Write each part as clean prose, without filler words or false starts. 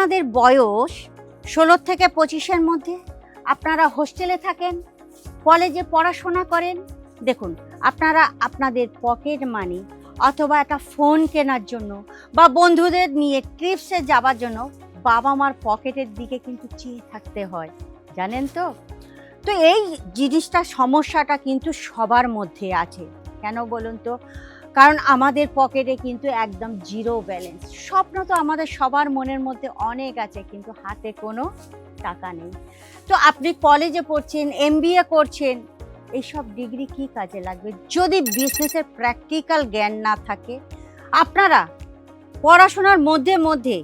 আপনাদের বয়স ১৬ থেকে ২৫-এর মধ্যে, আপনারা হোস্টেলে থাকেন, কলেজে পড়াশোনা করেন, দেখুন আপনারা আপনাদের পকেট মানি অথবা একটা ফোন কেনার জন্য বা বন্ধুদের নিয়ে ট্রিপসে যাওয়ার জন্য বাবা মার পকেটের দিকে কিন্তু চেয়ে থাকতে হয়, জানেন তো? তো এই জিনিসটা, সমস্যাটা কিন্তু সবার মধ্যে আছে। কেন বলুন তো? কারণ আমাদের পকেটে কিন্তু একদম জিরো ব্যালেন্স। স্বপ্ন তো আমাদের সবার মনের মধ্যে অনেক আছে, কিন্তু হাতে কোনো টাকা নেই। তো আপনি কলেজে পড়ছেন, MBA করছেন, এইসব ডিগ্রি কি কাজে লাগবে যদি বিজনেসের প্র্যাকটিক্যাল জ্ঞান না থাকে? আপনারা পড়াশোনার মধ্যে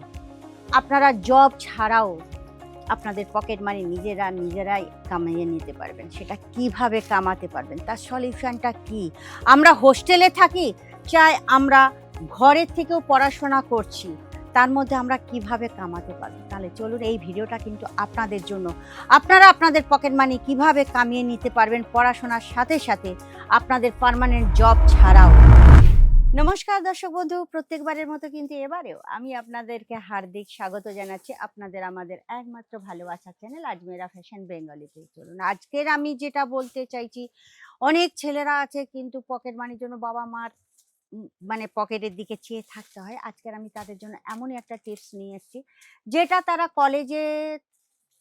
আপনারা জব ছাড়াও আপনাদের পকেট মানি নিজেরাই কামিয়ে নিতে পারবেন। সেটা কিভাবে কামাতে পারবেন, তার সলিউশনটা কি? আমরা হোস্টেলে থাকি, চাই আমরা ঘরের থেকেও পড়াশোনা করছি, তার মধ্যে আমরা কিভাবে কামাতে পারবো? তাহলে চলুন, এই ভিডিওটা কিন্তু আপনাদের জন্য। আপনারা আপনাদের পকেট মানি কিভাবে কামিয়ে নিতে পারবেন পড়াশোনার সাথে সাথে, আপনাদের পার্মানেন্ট জব ছাড়াও। নমস্কার দর্শক বন্ধু, প্রত্যেকবারের মতো কিন্তু এবারেও আমি আপনাদেরকে হার্দিক স্বাগত জানাচ্ছি আপনাদের আমাদের একমাত্র ভালোবাসার চ্যানেল আজমেরা ফ্যাশন বেঙ্গলিতে। চলুন, আজকের আমি যেটা বলতে চাইছি, অনেক ছেলেরা আছে কিন্তু পকেট মানির জন্য বাবা মার মানে পকেটের দিকে চেয়ে থাকতে হয়। আজকের আমি তাদের জন্য এমনই একটা টিপস নিয়ে এসেছি, যেটা তারা কলেজে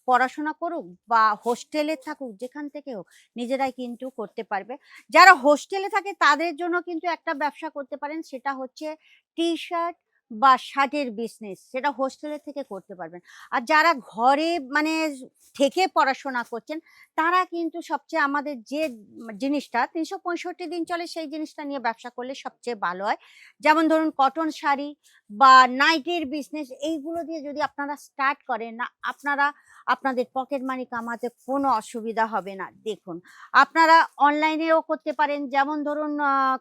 পড়াশোনা করুক বা হোস্টেলে থাকুক, যেখান থেকে হোক, নিজেরাই কিন্তু করতে পারবে। যারা হোস্টেলে থাকে তাদের জন্য কিন্তু একটা ব্যবসা করতে পারেন, সেটা হচ্ছে টি শার্ট বা শার্টের বিজনেস, সেটা হোস্টেলে থেকে করতে পারবেন। আর যারা ঘরে মানে থেকে পড়াশোনা করছেন, তারা কিন্তু সবচেয়ে আমাদের যে জিনিসটা ৩৬৫ দিন চলে, সেই জিনিসটা নিয়ে ব্যবসা করলে সবচেয়ে ভালো হয়। যেমন ধরুন কটন শাড়ি বা নাইটির বিজনেস, এইগুলো দিয়ে যদি আপনারা স্টার্ট করেন না, আপনারা আপনাদের পকেট মানি কামাতে কোনো অসুবিধা হবে না। দেখুন, আপনারা অনলাইনেও করতে পারেন, যেমন ধরুন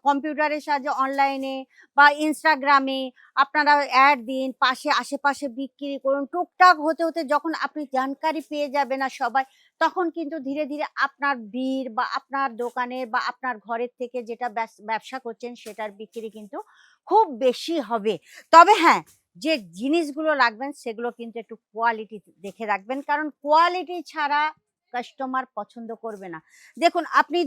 কম্পিউটারের সাহায্যে অনলাইনে বা ইনস্টাগ্রামে আপনারা অ্যাড দিন, আশেপাশে বিক্রি করুন। টুকটাক হতে যখন আপনি জানকারি পেয়ে যাবে না সবাই, তখন কিন্তু ধীরে ধীরে আপনার ভিড় বা আপনার দোকানের বা আপনার ঘরের থেকে যেটা ব্যবসা করছেন সেটার বিক্রি কিন্তু খুব বেশি হবে। তবে হ্যাঁ, যে জিনিসগুলো রাখবেন সেগুলো কিন্তু একটু কোয়ালিটি দেখে রাখবেন, কারণ কোয়ালিটি ছাড়া কাস্টমার পছন্দ করবে না। দেখুন, আপনি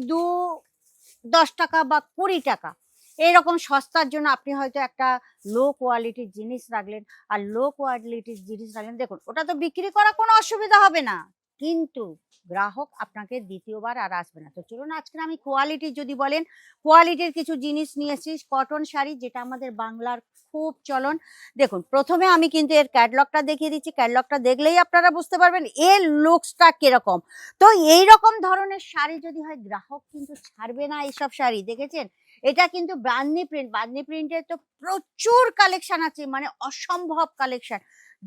10 টাকা বা 20 টাকা এরকম সস্তার জন্য আপনি হয়তো একটা লো কোয়ালিটির জিনিস রাখলেন, আর লো কোয়ালিটির জিনিস রাখলেন, দেখুন ওটা তো বিক্রি করা কোনো অসুবিধা হবে না, কিন্তু গ্রাহক আপনাকে দ্বিতীয়বার আর আসবে না। তো চলুন, আজকে আমি কোয়ালিটি যদি বলেন, কোয়ালিটির কিছু জিনিস নিয়ে এসেছি। কটন শাড়ি, যেটা আমাদের বাংলার খুব চলন। দেখুন, প্রথমে আমি কিন্তু এর ক্যাটলগটা দেখিয়ে দিচ্ছি। ক্যাটলগটা দেখলেই আপনারা বুঝতে পারবেন এর লুকসটা কিরকম। তো এই রকম ধরনের শাড়ি যদি হয়, গ্রাহক কিন্তু ছাড়বে না এইসব শাড়ি। দেখেছেন, এটা কিন্তু বার্নি প্রিন্ট। বার্নি প্রিন্টের তো প্রচুর কালেকশন আছে, মানে অসম্ভব কালেকশন।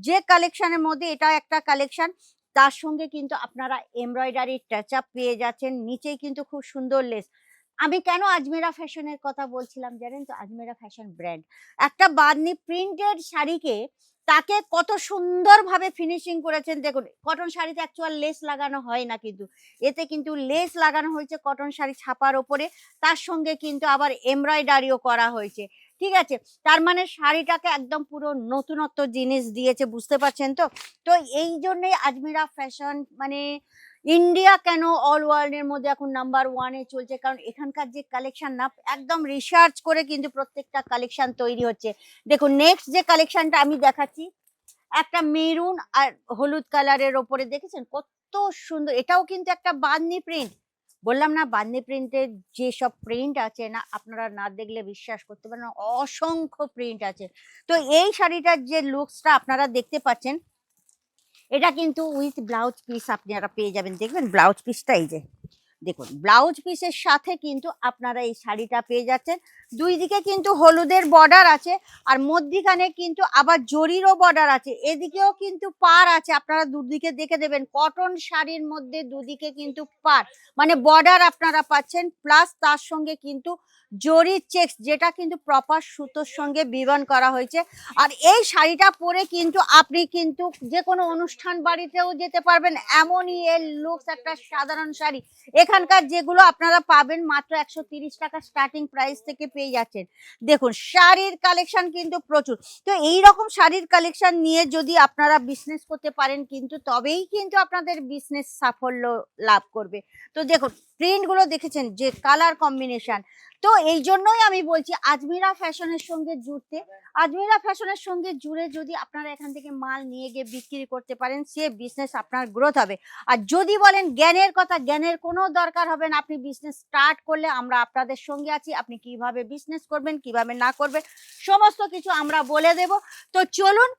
যে কালেকশনের মধ্যে এটা একটা কালেকশন, তার সঙ্গে কিন্তু আপনারা এমব্রয়ডারি টাচ আপ পেয়ে যাচ্ছেন, নিচেই কিন্তু খুব সুন্দর লেস। আমি কেন আজমেরা ফ্যাশনের কথা বলছিলাম জানেন তো? আজমেরা ফ্যাশন ব্র্যান্ড একটা বার্নি প্রিন্টেড শাড়িকে তাকে কত সুন্দরভাবে ফিনিশিং করেছেন। দেখুন, কটন শাড়িতে অ্যাকচুয়াল লেস লাগানো হয় না, কিন্তু এতে কিন্তু লেস লাগানো হয়েছে কটন শাড়ি ছাপার ওপরে, তার সঙ্গে কিন্তু আবার এমব্রয়ডারিও করা হয়েছে। ঠিক আছে, তার মানে শাড়িটাকে একদম পুরো নতুনত্ব জিনিস দিয়েছে, বুঝতে পারছেন তো? তো এই জন্যই আজমেরা ফ্যাশন মানে ইন্ডিয়া কেন, অল ওয়ার্ল্ডের মধ্যে এখন নাম্বার 1-এ চলছে, কারণ এখানকার যে কালেকশন না, একদম রিসার্চ করে কিন্তু প্রত্যেকটা কালেকশন তৈরি হচ্ছে। দেখুন, নেক্সট যে কালেকশনটা আমি দেখাচ্ছি, একটা মেরুন আর হলুদ কালারের ওপরে, দেখেছেন কত সুন্দর? এটাও কিন্তু একটা বাঁধনি প্রিন্ট। বললাম না, বাঁধনি প্রিন্টের যেসব প্রিন্ট আছে না, আপনারা না দেখলে বিশ্বাস করতে পারেন না, অসংখ্য প্রিন্ট আছে। তো এই শাড়িটার যে লুকসটা আপনারা দেখতে পাচ্ছেন, এটা কিন্তু উইথ ব্লাউজ পিস আপনারা পেয়ে যাবেন। দেখবেন ব্লাউজ পিসটা, এই যে দেখুন, ব্লাউজ পিসের সাথে কিন্তু আপনারা এই শাড়িটা পেয়ে যাচ্ছেন। দুই দিকে কিন্তু হলুদের বর্ডার আছে, আর মধ্যিখানে কিন্তু আবার জরিরও বর্ডার আছে। এদিকেও কিন্তু পার আছে, আপনারা দুদিকে দেখে দেবেন। কটন শাড়ির মধ্যে দুদিকে কিন্তু পার মানে বর্ডার আপনারা পাচ্ছেন, প্লাস তার সঙ্গে কিন্তু জরির চেক্স, যেটা কিন্তু প্রপার সুতোর সঙ্গে বিবন করা হয়েছে। আর এই শাড়িটা পরে কিন্তু আপনি কিন্তু যে কোনো অনুষ্ঠান বাড়িতেও যেতে পারবেন, এমনই এর লুকস একটা সাধারণ শাড়ি। এখানে এখানকার যেগুলো আপনারা পাবেন মাত্র 130 টাকা স্টার্টিং প্রাইস থেকে পেয়ে যাচ্ছেন। দেখুন শাড়ির কালেকশন কিন্তু প্রচুর। তো এই রকম শাড়ির কালেকশন নিয়ে যদি আপনারা বিজনেস করতে পারেন কিন্তু তবেই কিন্তু আপনাদের বিজনেস সাফল্য লাভ করবে। তো দেখুন প্রিন্টগুলো দেখেছেন যে কালার কম্বিনেশন। তো এই জন্যই আমি বলছি আজমিরা ফ্যাশনের সঙ্গে জুড়তে। আজমিরা ফ্যাশনের সঙ্গে জুড়ে যদি আপনারা এখান থেকে মাল নিয়ে গিয়ে বিক্রি করতে পারেন সে বিজনেস আপনার গ্রোথ হবে। আর যদি বলেন জ্ঞানের কথা, জ্ঞানের কোনো দরকার হবে না। আপনি বিজনেস স্টার্ট করলে আমরা আপনাদের সঙ্গে আছি। আপনি কিভাবে বিজনেস করবেন, কিভাবে না করবেন সমস্ত কিছু আমরা বলে দেব। তো চলুন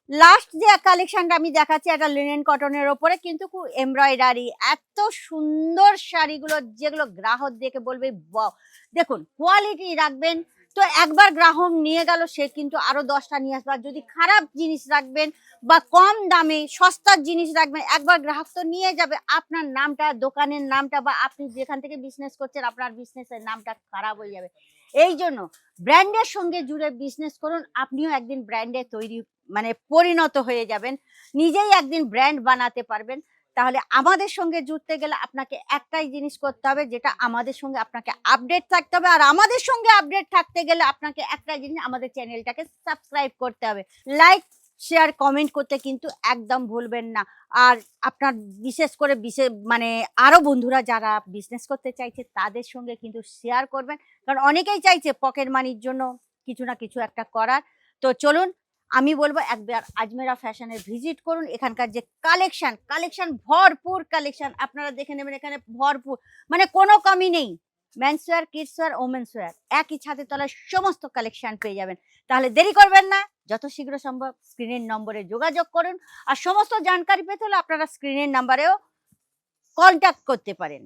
লাস্ট যে কালেকশনটা আমি দেখাচ্ছি একটা লিনেন কটনের ওপরে কিন্তু খুব এমব্রয়ডারি, এত সুন্দর শাড়িগুলো যেগুলো গ্রাহক দেখে বলবে বাহ। দেখুন কোয়ালিটি রাখবেন তো একবার গ্রাহক নিয়ে গেল সে কিন্তু আরো 10টা নিয়ে আসবে। আর যদি খারাপ জিনিস রাখবেন বা কম দামে সস্তার জিনিস রাখবেন একবার গ্রাহক তো নিয়ে যাবে। আপনার নামটা, দোকানের নামটা বা আপনি যেখান থেকে বিজনেস করছেন আপনার বিজনেসের নামটা খারাপ হয়ে যাবে। এই জন্য ব্র্যান্ডের সঙ্গে জুড়ে বিজনেস করুন। আপনিও একদিন ব্র্যান্ডে পরিণত হয়ে যাবেন, নিজেই একদিন ব্র্যান্ড বানাতে পারবেন। তাহলে আমাদের সঙ্গে জুড়তে গেলে আপনাকে একটাই জিনিস করতে হবে, যেটা আমাদের সঙ্গে আপনাকে আপডেট থাকতে হবে। আর আমাদের সঙ্গে আপডেট থাকতে গেলে আপনাকে একটাই জিনিস, আমাদের চ্যানেলটাকে সাবস্ক্রাইব করতে হবে। লাইক শেয়ার কমেন্ট করতে কিন্তু একদম ভুলবেন না। আর আপনার বিশেষ করে আরো বন্ধুরা যারা বিজনেস করতে চাইছে তাদের সঙ্গে কিন্তু শেয়ার করবেন, কারণ অনেকেই চাইছে পকেট মানির জন্য কিছু না কিছু একটা করার। তো চলুন আমি বলবো একবার আজমেরা ফ্যাশনে ভিজিট করুন। এখানকার যে কালেকশন ভরপুর কালেকশন আপনারা দেখে নেবেন। এখানে ভরপুর কোনো কমি নেই। Men's wear, kids wear, women's wear একই ছাদের তলায় সমস্ত কালেকশন পেয়ে যাবেন। তাহলে দেরি করবেন না, যত শীঘ্র সম্ভব স্ক্রিনের নম্বরে যোগাযোগ করুন। আর সমস্ত জানকারি পেতে হলে আপনারা স্ক্রিনের নাম্বারেও কন্ট্যাক্ট করতে পারেন।